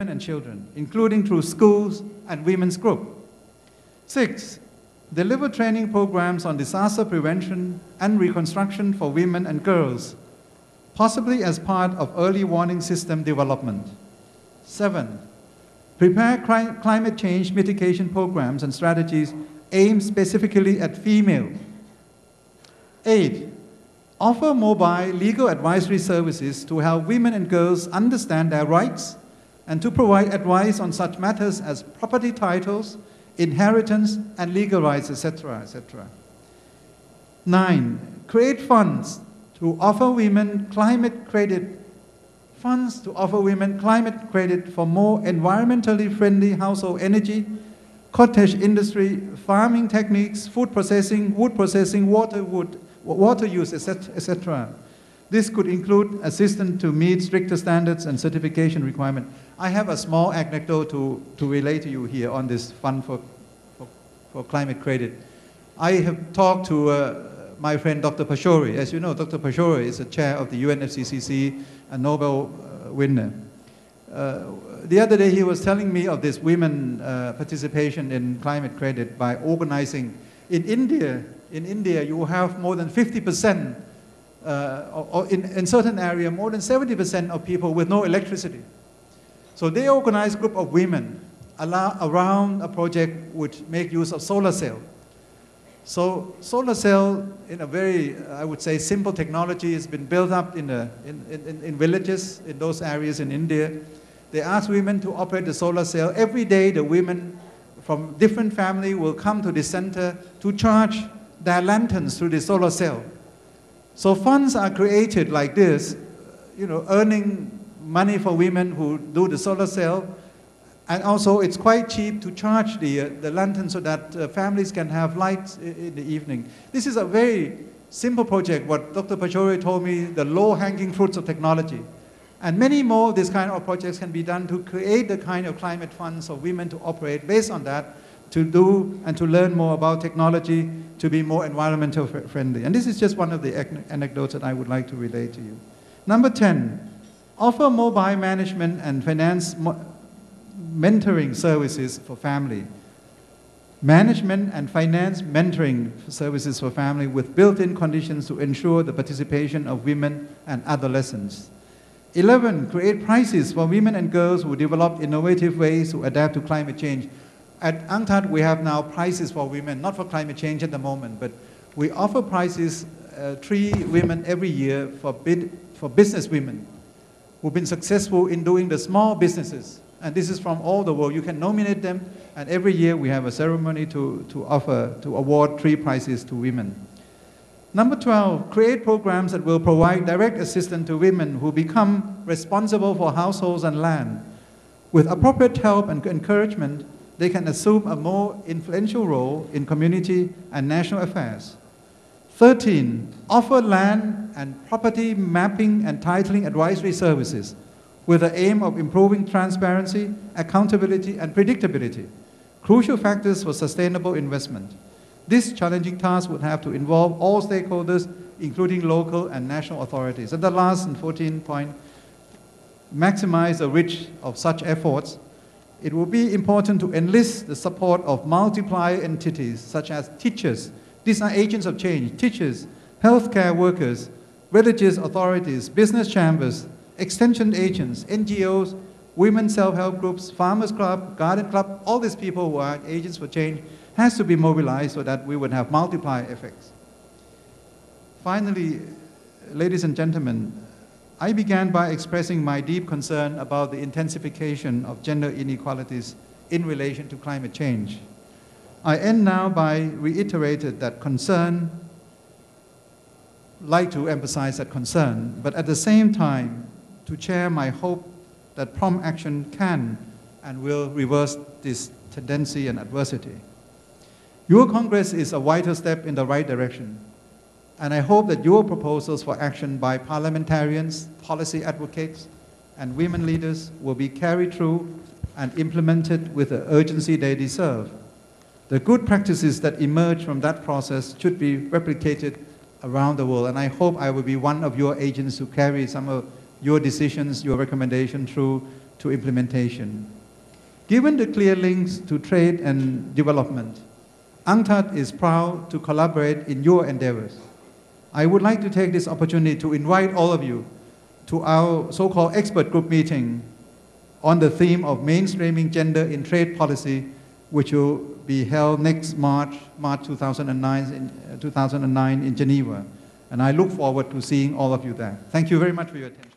and children, including through schools and women's group. 6. Deliver training programs on disaster prevention and reconstruction for women and girls, possibly as part of early warning system development. 7. Prepare climate change mitigation programs and strategies aimed specifically at females. 8. Offer mobile legal advisory services to help women and girls understand their rights and to provide advice on such matters as property titles, inheritance, and legal rights, etc., etc. 9. Create funds to offer women climate credit for more environmentally friendly household energy, cottage industry, farming techniques, food processing, wood processing, water use, etc. This could include assistance to meet stricter standards and certification requirements. I have a small anecdote to relate to you here on this fund for climate credit. I have talked to my friend Dr. Pashori. As you know, Dr. Pashori is the chair of the UNFCCC, a Nobel winner. The other day he was telling me of this women participation in climate credit by organizing. In India you have more than 50%, or in certain area more than 70% of people with no electricity. So they organize a group of women around a project which make use of solar cell. So solar cell, in a very, I would say, simple technology, has been built up in villages in those areas in India. They ask women to operate the solar cell. Every day the women from different families will come to the center to charge their lanterns through the solar cell. So funds are created like this, earning money for women who do the solar cell. And also it's quite cheap to charge the lantern so that families can have lights in the evening. This is a very simple project, what Dr. Pachori told me, the low-hanging fruits of technology. And many more of these kind of projects can be done to create the kind of climate funds for women to operate based on that, to do and to learn more about technology to be more environmental friendly. And this is just one of the anecdotes that I would like to relate to you. Number 10, offer mobile management and finance mentoring services for family. Management and finance mentoring services for family with built-in conditions to ensure the participation of women and adolescents. 11, create prizes for women and girls who develop innovative ways to adapt to climate change. At UNCTAD, we have now prizes for women, not for climate change at the moment, but we offer prizes, 3 women every year for business women who've been successful in doing the small businesses. And this is from all the world. You can nominate them, and every year we have a ceremony to award 3 prizes to women. Number 12, create programs that will provide direct assistance to women who become responsible for households and land. With appropriate help and encouragement, they can assume a more influential role in community and national affairs. 13, offer land and property mapping and titling advisory services with the aim of improving transparency, accountability, and predictability, crucial factors for sustainable investment. This challenging task would have to involve all stakeholders, including local and national authorities. And the last and 14th point, maximize the reach of such efforts. It will be important to enlist the support of multiplier entities such as teachers. These are agents of change, teachers, healthcare workers, religious authorities, business chambers, extension agents, NGOs, women's self-help groups, farmers club, garden club, all these people who are agents for change has to be mobilized so that we would have multiplier effects. Finally, ladies and gentlemen, I began by expressing my deep concern about the intensification of gender inequalities in relation to climate change. I end now by reiterating that concern, like to emphasize that concern, but at the same time, to share my hope that prompt action can and will reverse this tendency and adversity. Your Congress is a vital step in the right direction, and I hope that your proposals for action by parliamentarians, policy advocates, and women leaders will be carried through and implemented with the urgency they deserve. The good practices that emerge from that process should be replicated around the world, and I hope I will be one of your agents who carry some of your decisions, your recommendation through to implementation. Given the clear links to trade and development, UNCTAD is proud to collaborate in your endeavors. I would like to take this opportunity to invite all of you to our so-called expert group meeting on the theme of mainstreaming gender in trade policy, which will be held next March 2009 in Geneva. And I look forward to seeing all of you there. Thank you very much for your attention.